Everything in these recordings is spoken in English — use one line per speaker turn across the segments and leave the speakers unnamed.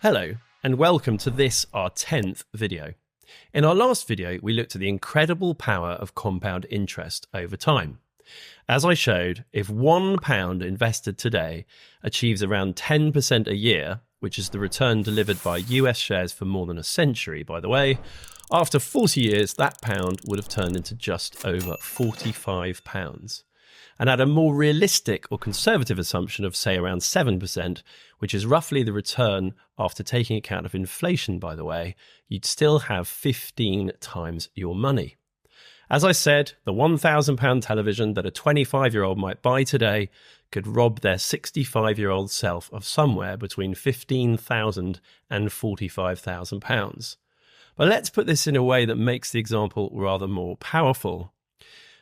Hello, and welcome to this, our 10th video. In our last video, we looked at the incredible power of compound interest over time. As I showed, if £1 invested today achieves around 10% a year, which is the return delivered by US shares for more than a century, by the way, after 40 years, that pound would have turned into just over £45. And at a more realistic or conservative assumption of, say, around 7%, which is roughly the return after taking account of inflation, by the way, you'd still have 15 times your money. As I said, the £1,000 television that a 25-year-old might buy today could rob their 65-year-old self of somewhere between £15,000 and £45,000. But let's put this in a way that makes the example rather more powerful.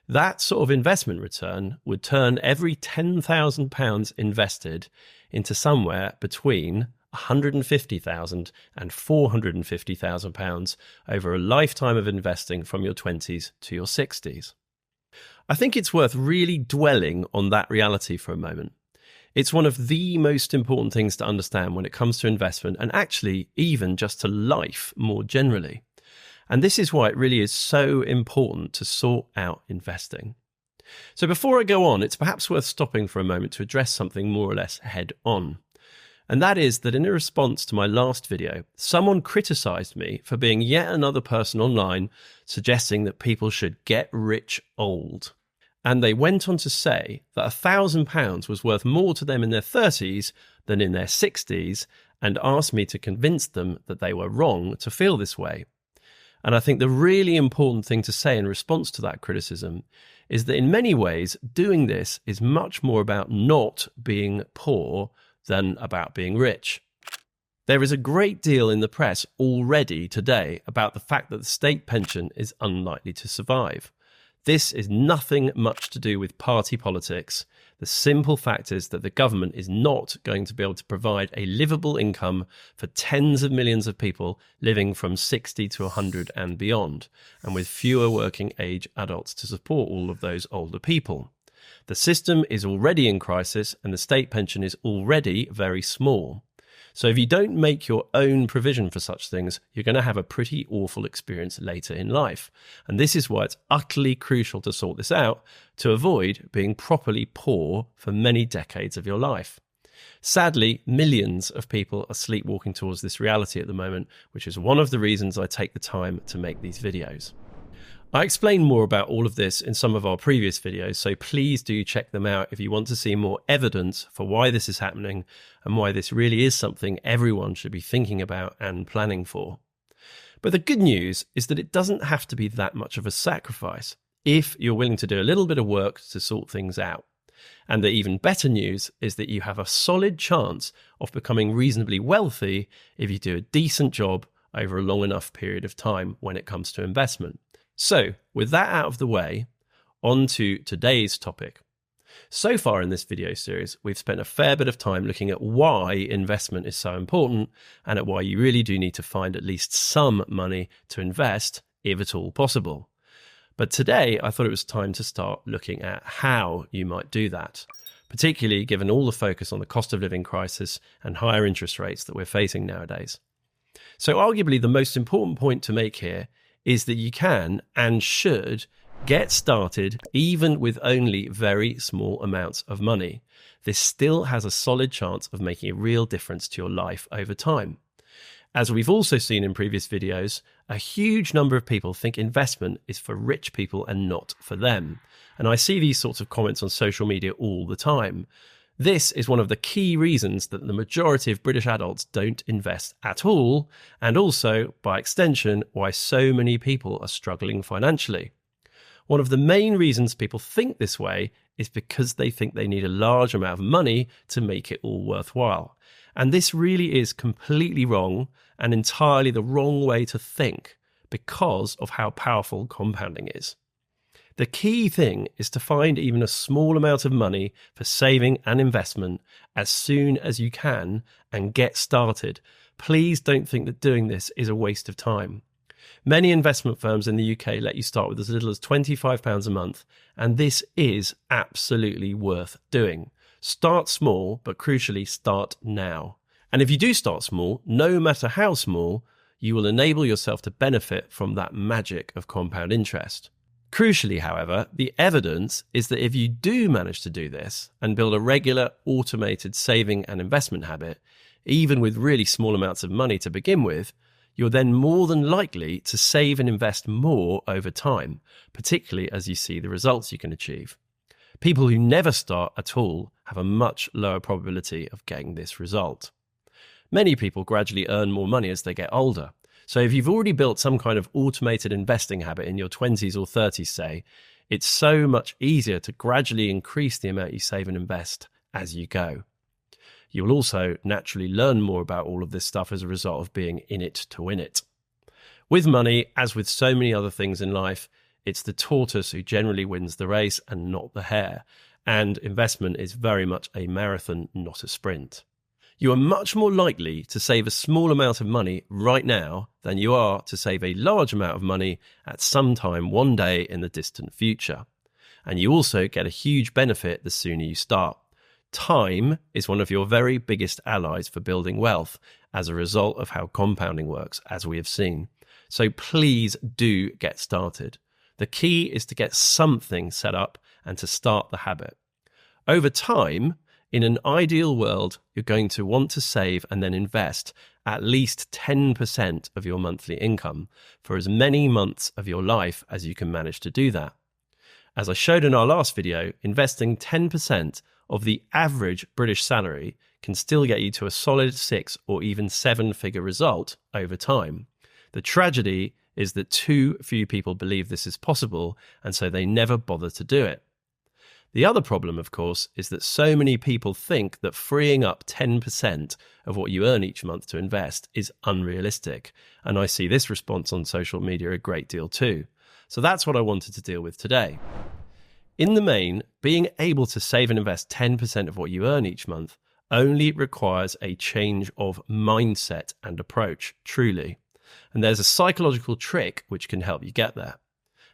That sort of investment return would turn every £10,000 invested into somewhere between £150,000 and £450,000 over a lifetime of investing from your 20s to your 60s. I think it's worth really dwelling on that reality for a moment. It's one of the most important things to understand when it comes to investment and actually even just to life more generally. And this is why it really is so important to sort out investing. So before I go on, it's perhaps worth stopping for a moment to address something more or less head on. And that is that in a response to my last video, someone criticised me for being yet another person online suggesting that people should get rich old. And they went on to say that £1,000 was worth more to them in their 30s than in their 60s, and asked me to convince them that they were wrong to feel this way. And I think the really important thing to say in response to that criticism is that in many ways, doing this is much more about not being poor than about being rich. There is a great deal in the press already today about the fact that the state pension is unlikely to survive. This is nothing much to do with party politics. The simple fact is that the government is not going to be able to provide a livable income for tens of millions of people living from 60 to 100 and beyond, and with fewer working age adults to support all of those older people. The system is already in crisis and the state pension is already very small. So if you don't make your own provision for such things, you're going to have a pretty awful experience later in life. And this is why it's utterly crucial to sort this out to avoid being properly poor for many decades of your life. Sadly, millions of people are sleepwalking towards this reality at the moment, which is one of the reasons I take the time to make these videos. I explain more about all of this in some of our previous videos, so please do check them out if you want to see more evidence for why this is happening and why this really is something everyone should be thinking about and planning for. But the good news is that it doesn't have to be that much of a sacrifice if you're willing to do a little bit of work to sort things out. And the even better news is that you have a solid chance of becoming reasonably wealthy if you do a decent job over a long enough period of time when it comes to investment. So, with that out of the way, on to today's topic. So far in this video series, we've spent a fair bit of time looking at why investment is so important and at why you really do need to find at least some money to invest, if at all possible. But today, I thought it was time to start looking at how you might do that, particularly given all the focus on the cost of living crisis and higher interest rates that we're facing nowadays. So arguably the most important point to make here is that you can and should get started even with only very small amounts of money. This still has a solid chance of making a real difference to your life over time. As we've also seen in previous videos, a huge number of people think investment is for rich people and not for them. And I see these sorts of comments on social media all the time. This is one of the key reasons that the majority of British adults don't invest at all, and also, by extension, why so many people are struggling financially. One of the main reasons people think this way is because they think they need a large amount of money to make it all worthwhile. And this really is completely wrong and entirely the wrong way to think because of how powerful compounding is. The key thing is to find even a small amount of money for saving and investment as soon as you can and get started. Please don't think that doing this is a waste of time. Many investment firms in the UK let you start with as little as £25 a month, and this is absolutely worth doing. Start small, but crucially, start now. And if you do start small, no matter how small, you will enable yourself to benefit from that magic of compound interest. Crucially, however, the evidence is that if you do manage to do this and build a regular automated saving and investment habit, even with really small amounts of money to begin with, you're then more than likely to save and invest more over time, particularly as you see the results you can achieve. People who never start at all have a much lower probability of getting this result. Many people gradually earn more money as they get older. So if you've already built some kind of automated investing habit in your 20s or 30s, say, it's so much easier to gradually increase the amount you save and invest as you go. You'll also naturally learn more about all of this stuff as a result of being in it to win it. With money, as with so many other things in life, it's the tortoise who generally wins the race and not the hare. And investment is very much a marathon, not a sprint. You are much more likely to save a small amount of money right now than you are to save a large amount of money at some time one day in the distant future. And you also get a huge benefit the sooner you start. Time is one of your very biggest allies for building wealth as a result of how compounding works, as we have seen. So please do get started. The key is to get something set up and to start the habit. Over time, in an ideal world, you're going to want to save and then invest at least 10% of your monthly income for as many months of your life as you can manage to do that. As I showed in our last video, investing 10% of the average British salary can still get you to a solid 6 or even 7-figure result over time. The tragedy is that too few people believe this is possible, and so they never bother to do it. The other problem, of course, is that so many people think that freeing up 10% of what you earn each month to invest is unrealistic. And I see this response on social media a great deal too. So that's what I wanted to deal with today. In the main, being able to save and invest 10% of what you earn each month only requires a change of mindset and approach, truly. And there's a psychological trick which can help you get there.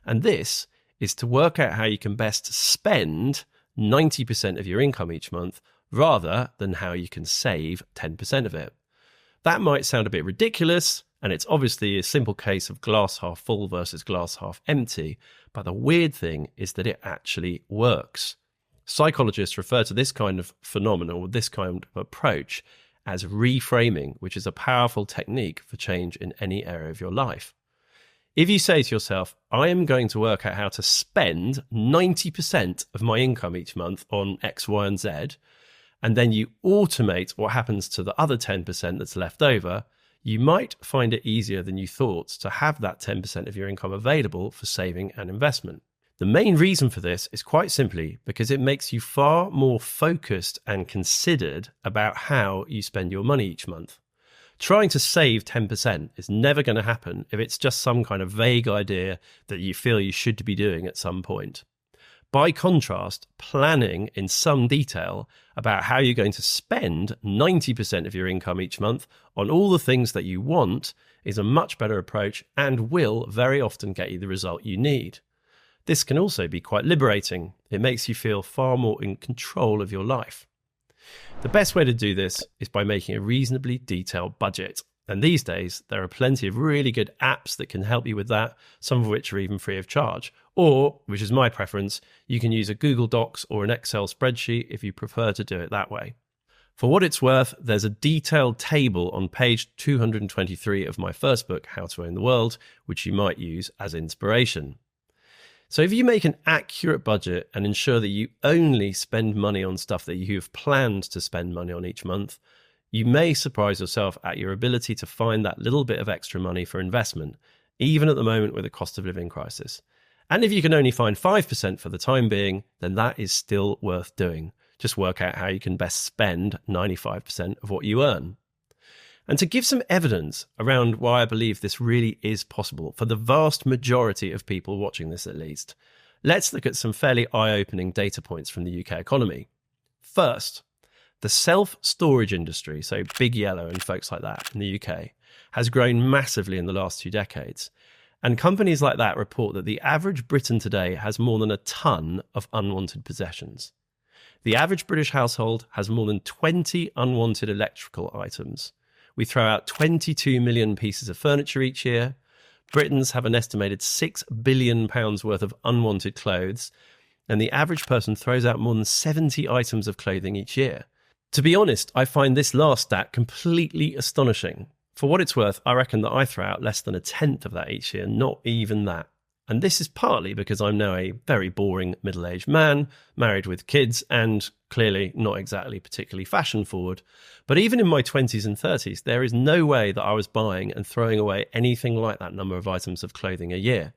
And this is to work out how you can best spend 90% of your income each month rather than how you can save 10% of it. That might sound a bit ridiculous, and it's obviously a simple case of glass half full versus glass half empty, but the weird thing is that it actually works. Psychologists refer to this kind of phenomenon or this kind of approach as reframing, which is a powerful technique for change in any area of your life. If you say to yourself, I am going to work out how to spend 90% of my income each month on X, Y, and Z, and then you automate what happens to the other 10% that's left over, you might find it easier than you thought to have that 10% of your income available for saving and investment. The main reason for this is quite simply because it makes you far more focused and considered about how you spend your money each month. Trying to save 10% is never going to happen if it's just some kind of vague idea that you feel you should be doing at some point. By contrast, planning in some detail about how you're going to spend 90% of your income each month on all the things that you want is a much better approach and will very often get you the result you need. This can also be quite liberating. It makes you feel far more in control of your life. The best way to do this is by making a reasonably detailed budget. And these days, there are plenty of really good apps that can help you with that, some of which are even free of charge. Or, which is my preference, you can use a Google Docs or an Excel spreadsheet if you prefer to do it that way. For what it's worth, there's a detailed table on page 223 of my first book, How to Own the World, which you might use as inspiration. So if you make an accurate budget and ensure that you only spend money on stuff that you have planned to spend money on each month, you may surprise yourself at your ability to find that little bit of extra money for investment, even at the moment with a cost of living crisis. And if you can only find 5% for the time being, then that is still worth doing. Just work out how you can best spend 95% of what you earn. And to give some evidence around why I believe this really is possible, for the vast majority of people watching this at least, let's look at some fairly eye-opening data points from the UK economy. First, the self-storage industry, so Big Yellow and folks like that in the UK, has grown massively in the last 2 decades. And companies like that report that the average Briton today has more than a ton of unwanted possessions. The average British household has more than 20 unwanted electrical items. We throw out 22 million pieces of furniture each year. Britons have an estimated £6 billion worth of unwanted clothes, and the average person throws out more than 70 items of clothing each year. To be honest, I find this last stat completely astonishing. For what it's worth, I reckon that I throw out less than a tenth of that each year, not even that. And this is partly because I'm now a very boring middle-aged man, married with kids, and clearly not exactly particularly fashion-forward. But even in my 20s and 30s, there is no way that I was buying and throwing away anything like that number of items of clothing a year.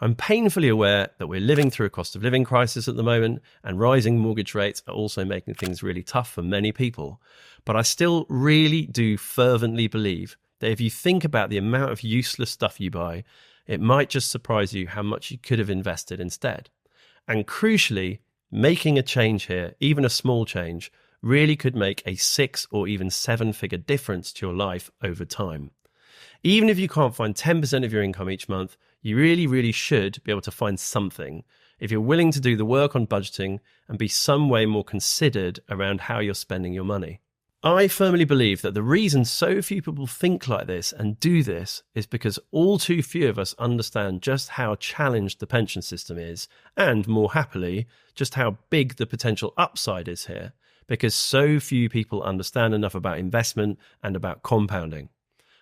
I'm painfully aware that we're living through a cost of living crisis at the moment, and rising mortgage rates are also making things really tough for many people. But I still really do fervently believe that if you think about the amount of useless stuff you buy, it might just surprise you how much you could have invested instead. And crucially, making a change here, even a small change, really could make a 6 or even 7-figure difference to your life over time. Even if you can't find 10% of your income each month, you really should be able to find something if you're willing to do the work on budgeting and be some way more considered around how you're spending your money. I firmly believe that the reason so few people think like this and do this is because all too few of us understand just how challenged the pension system is, and more happily, just how big the potential upside is here, because so few people understand enough about investment and about compounding.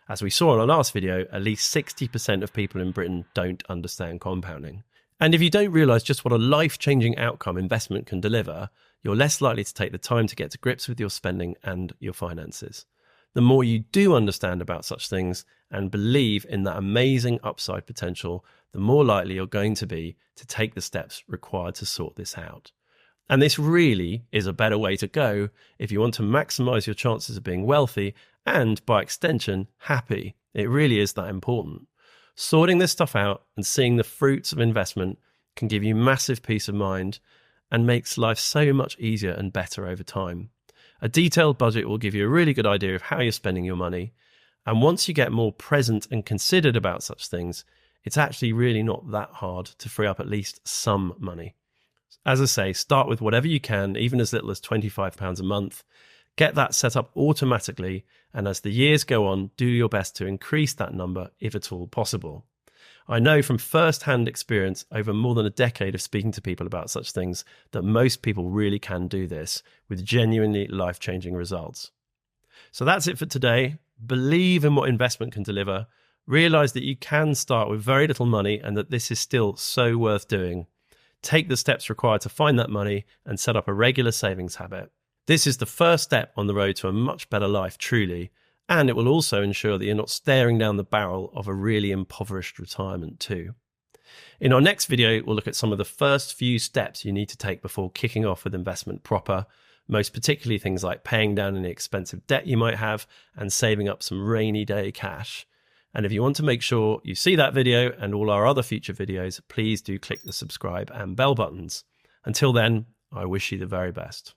As we saw in our last video, at least 60% of people in Britain don't understand compounding. And if you don't realise just what a life-changing outcome investment can deliver, you're less likely to take the time to get to grips with your spending and your finances. The more you do understand about such things and believe in that amazing upside potential, the more likely you're going to be to take the steps required to sort this out. And this really is a better way to go if you want to maximise your chances of being wealthy and, by extension, happy. It really is that important. Sorting this stuff out and seeing the fruits of investment can give you massive peace of mind and makes life so much easier and better over time. A detailed budget will give you a really good idea of how you're spending your money. And once you get more present and considered about such things, it's actually really not that hard to free up at least some money. As I say, start with whatever you can, even as little as £25 a month. Get that set up automatically, and as the years go on, do your best to increase that number if at all possible. I know from first-hand experience over more than a decade of speaking to people about such things that most people really can do this with genuinely life-changing results. So that's it for today. Believe in what investment can deliver. Realise that you can start with very little money and that this is still so worth doing. Take the steps required to find that money and set up a regular savings habit. This is the first step on the road to a much better life, truly, and it will also ensure that you're not staring down the barrel of a really impoverished retirement too. In our next video, we'll look at some of the first few steps you need to take before kicking off with investment proper, most particularly things like paying down any expensive debt you might have and saving up some rainy day cash. And if you want to make sure you see that video and all our other future videos, please do click the subscribe and bell buttons. Until then, I wish you the very best.